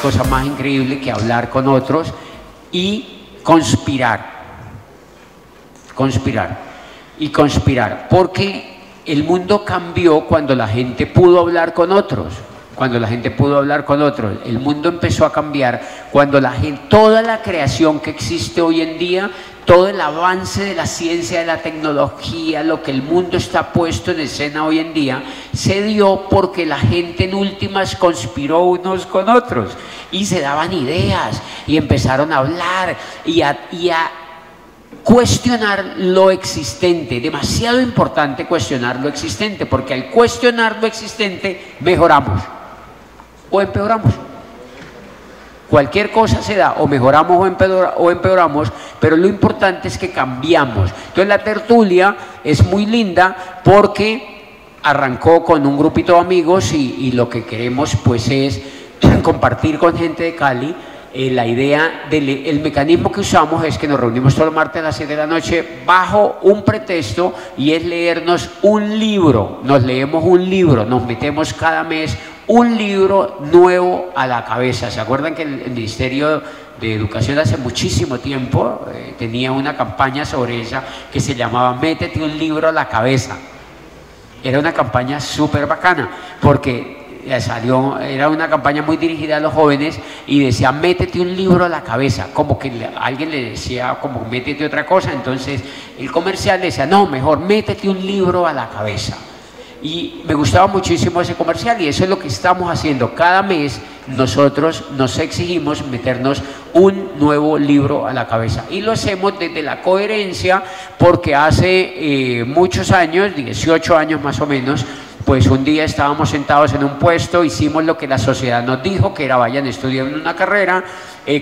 cosa más increíble que hablar con otros y conspirar. Porque el mundo cambió cuando la gente pudo hablar con otros. El mundo empezó a cambiar cuando toda la creación que existe hoy en día, todo el avance de la ciencia, de la tecnología, lo que el mundo está puesto en escena hoy en día, se dio porque la gente en últimas conspiró unos con otros y se daban ideas y empezaron a hablar y a cuestionar lo existente. Demasiado importante cuestionar lo existente, porque al cuestionar lo existente mejoramos o empeoramos. Cualquier cosa se da, o mejoramos o empeoramos, pero lo importante es que cambiamos. Entonces la tertulia es muy linda porque arrancó con un grupito de amigos y lo que queremos pues es compartir con gente de Cali. La idea el mecanismo que usamos es que nos reunimos todos los martes a las 7 de la noche bajo un pretexto, y es leernos un libro. Nos leemos un libro, nos metemos cada mes un libro nuevo a la cabeza. ¿Se acuerdan que el Ministerio de Educación hace muchísimo tiempo tenía una campaña sobre esa que se llamaba Métete un libro a la cabeza? Era una campaña súper bacana porque era una campaña muy dirigida a los jóvenes y decía métete un libro a la cabeza, como que alguien le decía como métete otra cosa. Entonces el comercial decía no, mejor métete un libro a la cabeza. Y me gustaba muchísimo ese comercial, y eso es lo que estamos haciendo. Cada mes nosotros nos exigimos meternos un nuevo libro a la cabeza, y lo hacemos desde la coherencia, porque hace muchos años, 18 años más o menos, pues un día estábamos sentados en un puesto, hicimos lo que la sociedad nos dijo, que era vayan, estudien una carrera,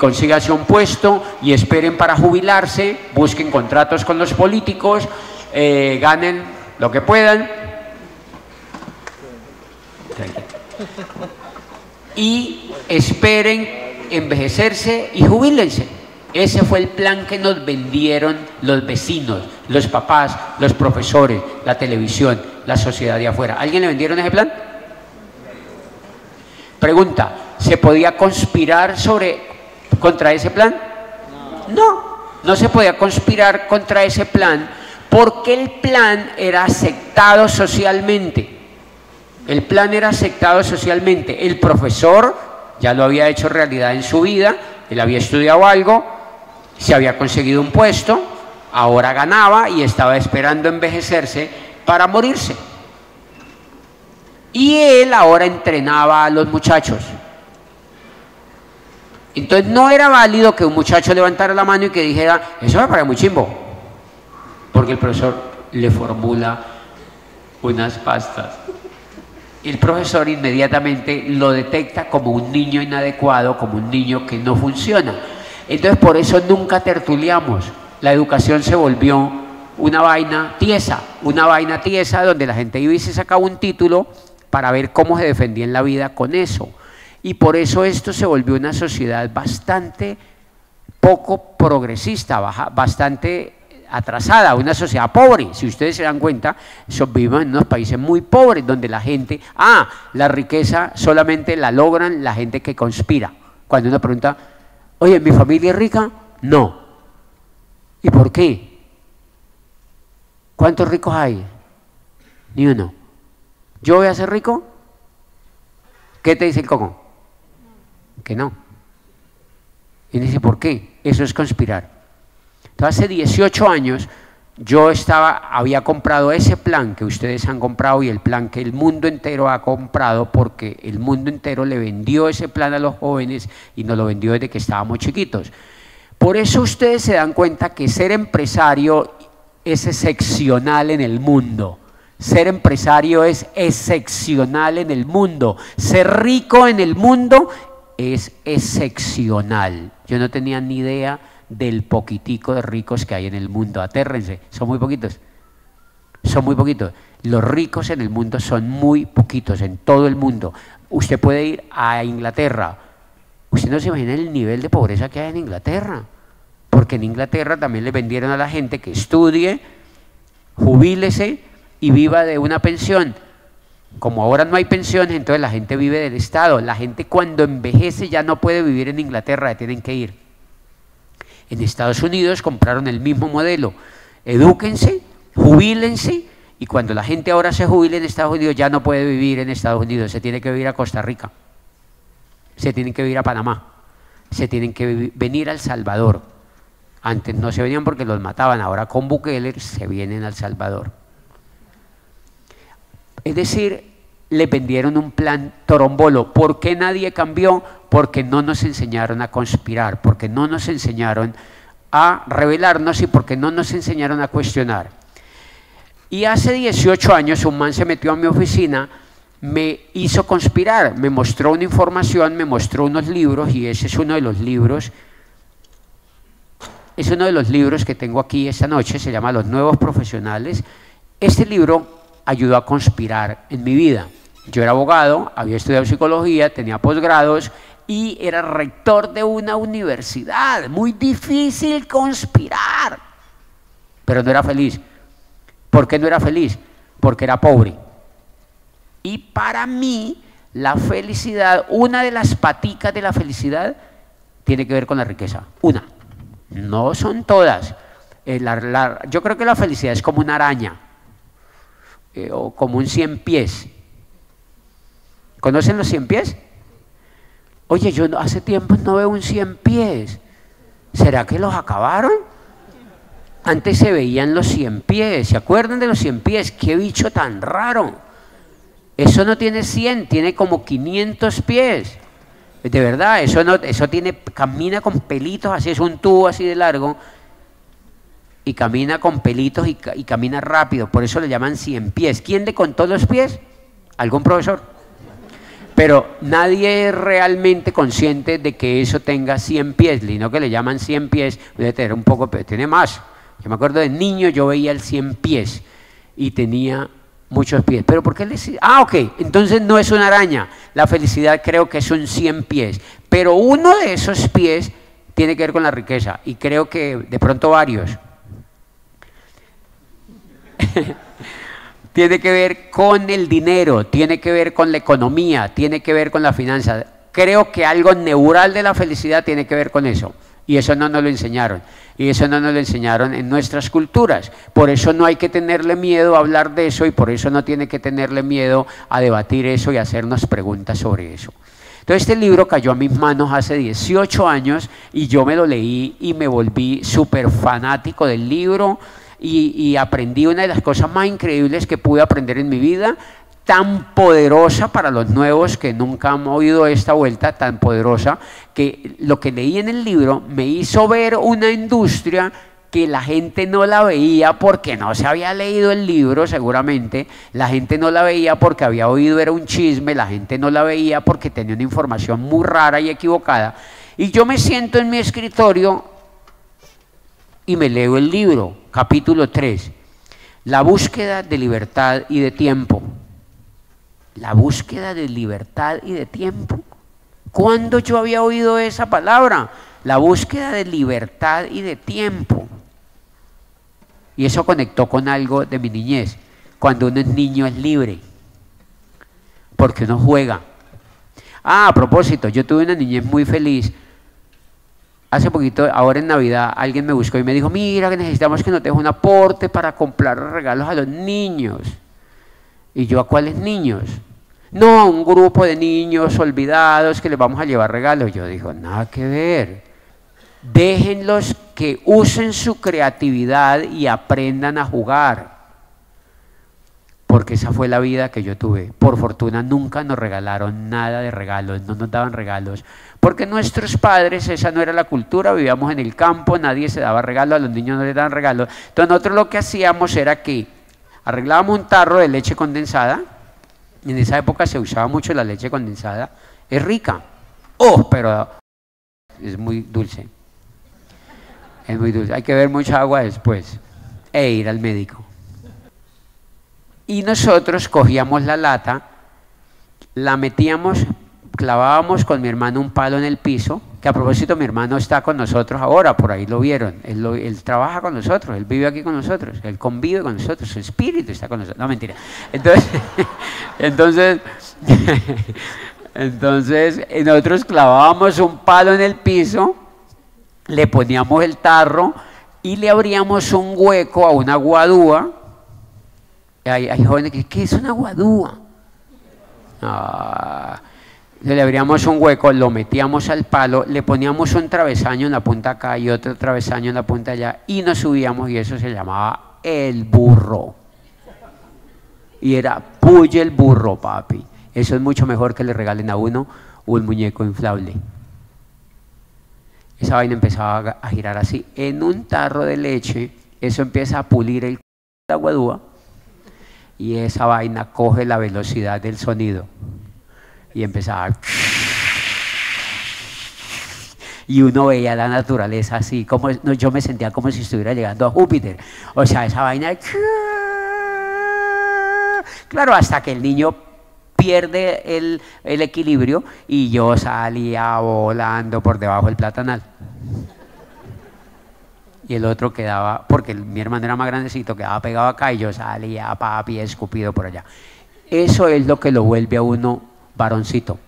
consíganse un puesto y esperen para jubilarse, busquen contratos con los políticos, ganen lo que puedan y esperen envejecerse y jubílense. Ese fue el plan que nos vendieron los vecinos, los papás, los profesores, la televisión, la sociedad de afuera. ¿Alguien le vendieron ese plan? Pregunta, ¿se podía conspirar contra ese plan? No se podía conspirar contra ese plan, porque el plan era aceptado socialmente. El profesor ya lo había hecho realidad en su vida, él había estudiado algo, se había conseguido un puesto, ahora ganaba y estaba esperando envejecerse para morirse. Y él ahora entrenaba a los muchachos. Entonces no era válido que un muchacho levantara la mano y que dijera, eso me parece muy chimbo, porque el profesor le formula unas pastas. El profesor inmediatamente lo detecta como un niño inadecuado, como un niño que no funciona. Entonces por eso nunca tertuliamos. La educación se volvió una vaina tiesa donde la gente iba y se sacaba un título para ver cómo se defendía en la vida con eso. Y por eso esto se volvió una sociedad bastante poco progresista, bastante atrasada, una sociedad pobre. Si ustedes se dan cuenta, vivimos en unos países muy pobres donde la gente, la riqueza solamente la logran la gente que conspira. Cuando uno pregunta, oye, ¿mi familia es rica? No. ¿Y por qué? ¿Cuántos ricos hay? Ni uno. ¿Yo voy a ser rico? ¿Qué te dice el coco? Que no. Y dice, ¿por qué? Eso es conspirar. Entonces, hace 18 años yo había comprado ese plan que ustedes han comprado y el plan que el mundo entero ha comprado, porque el mundo entero le vendió ese plan a los jóvenes y nos lo vendió desde que estábamos chiquitos. Por eso ustedes se dan cuenta que ser empresario es excepcional en el mundo. Ser empresario es excepcional en el mundo. Ser rico en el mundo es excepcional. Yo no tenía ni idea del poquitico de ricos que hay en el mundo. Atérrense, son muy poquitos. Los ricos en el mundo son muy poquitos, en todo el mundo. Usted puede ir a Inglaterra. Usted no se imagina el nivel de pobreza que hay en Inglaterra, porque en Inglaterra también le vendieron a la gente que estudie, jubílese y viva de una pensión. Como ahora no hay pensiones, entonces la gente vive del Estado. La gente cuando envejece ya no puede vivir en Inglaterra, ya tienen que ir. En Estados Unidos compraron el mismo modelo. Edúquense, jubílense, y cuando la gente ahora se jubile en Estados Unidos ya no puede vivir en Estados Unidos, se tiene que vivir a Costa Rica, se tienen que vivir a Panamá, se tienen que venir a El Salvador. Antes no se venían porque los mataban, ahora con Bukele se vienen a El Salvador. Es decir, le vendieron un plan torombolo. ¿Por qué nadie cambió? Porque no nos enseñaron a conspirar, porque no nos enseñaron a rebelarnos y porque no nos enseñaron a cuestionar. Y hace 18 años un man se metió a mi oficina, me hizo conspirar, me mostró una información, me mostró unos libros, y ese es uno de los libros, que tengo aquí esta noche, se llama Los Nuevos Profesionales. Este libro ayudó a conspirar en mi vida. Yo era abogado, había estudiado psicología, tenía posgrados y era rector de una universidad. Muy difícil conspirar, pero no era feliz. ¿Por qué no era feliz? Porque era pobre. Y para mí, la felicidad, una de las paticas de la felicidad, tiene que ver con la riqueza. Una. No son todas. Yo creo que la felicidad es como una araña, o como un 100 pies. ¿Conocen los 100 pies? Oye, yo hace tiempo no veo un 100 pies. ¿Será que los acabaron? Antes se veían los 100 pies. ¿Se acuerdan de los 100 pies? ¡Qué bicho tan raro! Eso no tiene 100, tiene como 500 pies. De verdad, eso camina con pelitos, así es un tubo así de largo, y camina con pelitos y camina rápido, por eso le llaman 100 pies. ¿Quién le contó los pies? ¿Algún profesor? Pero nadie es realmente consciente de que eso tenga 100 pies, sino que le llaman 100 pies, debe tener un poco, pero tiene más. Yo me acuerdo de niño, yo veía el 100 pies y tenía muchos pies. ¿Pero por qué le decía? Ah, ok, entonces no es una araña. La felicidad creo que es un 100 pies, pero uno de esos pies tiene que ver con la riqueza, y creo que de pronto varios. Tiene que ver con el dinero, tiene que ver con la economía, tiene que ver con la finanza. Creo que algo neural de la felicidad tiene que ver con eso, y eso no nos lo enseñaron. Y eso no nos lo enseñaron en nuestras culturas. Por eso no hay que tenerle miedo a hablar de eso, y por eso no tiene que tenerle miedo a debatir eso y hacernos preguntas sobre eso. Entonces este libro cayó a mis manos hace 18 años y yo me lo leí y me volví súper fanático del libro y aprendí una de las cosas más increíbles que pude aprender en mi vida, tan poderosa para los nuevos que nunca han oído esta vuelta, tan poderosa, que lo que leí en el libro me hizo ver una industria que la gente no la veía porque no se había leído el libro, seguramente, la gente no la veía porque había oído, era un chisme, la gente no la veía porque tenía una información muy rara y equivocada. Y yo me siento en mi escritorio y me leo el libro, capítulo 3, la búsqueda de libertad y de tiempo. La búsqueda de libertad y de tiempo. ¿Cuándo yo había oído esa palabra? La búsqueda de libertad y de tiempo. Y eso conectó con algo de mi niñez. Cuando uno es niño es libre, porque uno juega. Ah, a propósito, yo tuve una niñez muy feliz. Hace poquito, ahora en Navidad, alguien me buscó y me dijo, mira, que necesitamos que nos deje un aporte para comprar regalos a los niños. ¿Y yo a cuáles niños? No, a un grupo de niños olvidados que les vamos a llevar regalos. Yo digo, nada que ver. Déjenlos que usen su creatividad y aprendan a jugar. Porque esa fue la vida que yo tuve. Por fortuna nunca nos regalaron nada de regalos, no nos daban regalos. Porque nuestros padres, esa no era la cultura, vivíamos en el campo, nadie se daba regalos, a los niños no les daban regalos. Entonces nosotros lo que hacíamos era que arreglábamos un tarro de leche condensada. En esa época se usaba mucho la leche condensada. Es rica. Oh, pero es muy dulce. Es muy dulce. Hay que beber mucha agua después. E ir al médico. Y nosotros cogíamos la lata, la metíamos, clavábamos con mi hermano un palo en el piso que a propósito mi hermano está con nosotros ahora, por ahí lo vieron, él trabaja con nosotros, él vive aquí con nosotros, él convive con nosotros, su espíritu está con nosotros, no mentira. Entonces nosotros clavábamos un palo en el piso, le poníamos el tarro y le abríamos un hueco a una guadúa. Hay jóvenes que dicen, ¿qué es una guadúa? Le abríamos un hueco, lo metíamos al palo, le poníamos un travesaño en la punta acá y otro travesaño en la punta allá y nos subíamos y eso se llamaba el burro. Y era puye el burro, papi. Eso es mucho mejor que le regalen a uno un muñeco inflable. Esa vaina empezaba a girar así. En un tarro de leche, eso empieza a pulir el la guadúa y esa vaina coge la velocidad del sonido. Y empezaba y uno veía la naturaleza así, como no, yo me sentía como si estuviera llegando a Júpiter, o sea, esa vaina, claro, hasta que el niño pierde el equilibrio y yo salía volando por debajo del platanal y el otro quedaba, porque mi hermano era más grandecito, quedaba pegado acá y yo salía, papi, escupido por allá. Eso es lo que lo vuelve a uno varoncito.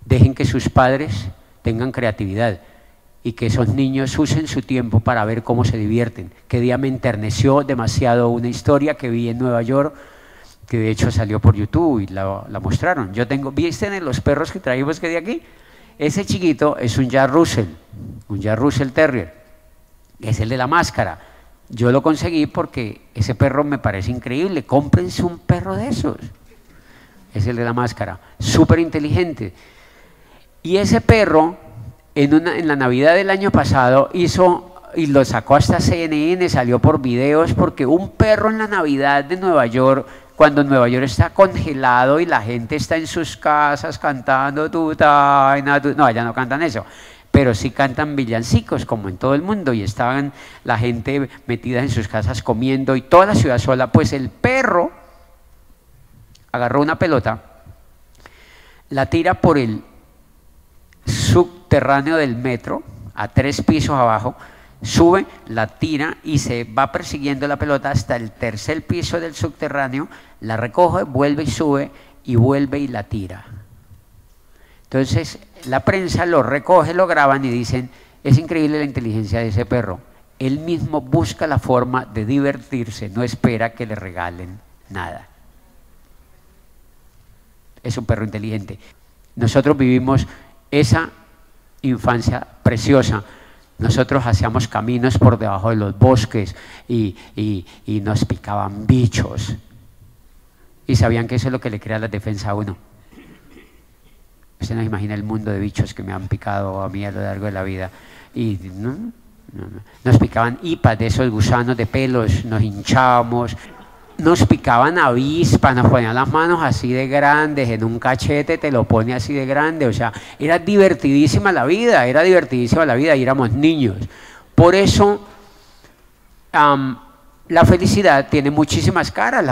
Dejen que sus padres tengan creatividad y que esos niños usen su tiempo para ver cómo se divierten. Que día me enterneció demasiado una historia que vi en Nueva York, que de hecho salió por YouTube y la mostraron. Yo tengo, ¿visten los perros que traímos que de aquí? Ese chiquito es un Jack Russell Terrier, es el de la máscara. Yo lo conseguí porque ese perro me parece increíble. Cómprense un perro de esos. Es el de la máscara, súper inteligente. Y ese perro, en la Navidad del año pasado, hizo, y lo sacó hasta CNN, salió por videos, porque un perro en la Navidad de Nueva York, cuando Nueva York está congelado y la gente está en sus casas cantando no, allá no cantan eso, pero sí cantan villancicos, como en todo el mundo, y estaban la gente metida en sus casas comiendo, y toda la ciudad sola, pues el perro agarró una pelota, la tira por el subterráneo del metro, a 3 pisos abajo, sube, la tira y se va persiguiendo la pelota hasta el 3er piso del subterráneo, la recoge, vuelve y sube, y vuelve y la tira. Entonces la prensa lo recoge, lo graban y dicen, es increíble la inteligencia de ese perro. Él mismo busca la forma de divertirse, no espera que le regalen nada. Es un perro inteligente. Nosotros vivimos esa infancia preciosa. Nosotros hacíamos caminos por debajo de los bosques y nos picaban bichos. Y sabían que eso es lo que le crea la defensa a uno. Usted no imagina el mundo de bichos que me han picado a mí a lo largo de la vida. Y nos picaban hipas de esos gusanos de pelos, nos hinchábamos. Nos picaban avispas, nos ponían las manos así de grandes, en un cachete te lo pone así de grande, o sea, era divertidísima la vida y éramos niños. Por eso la felicidad tiene muchísimas caras,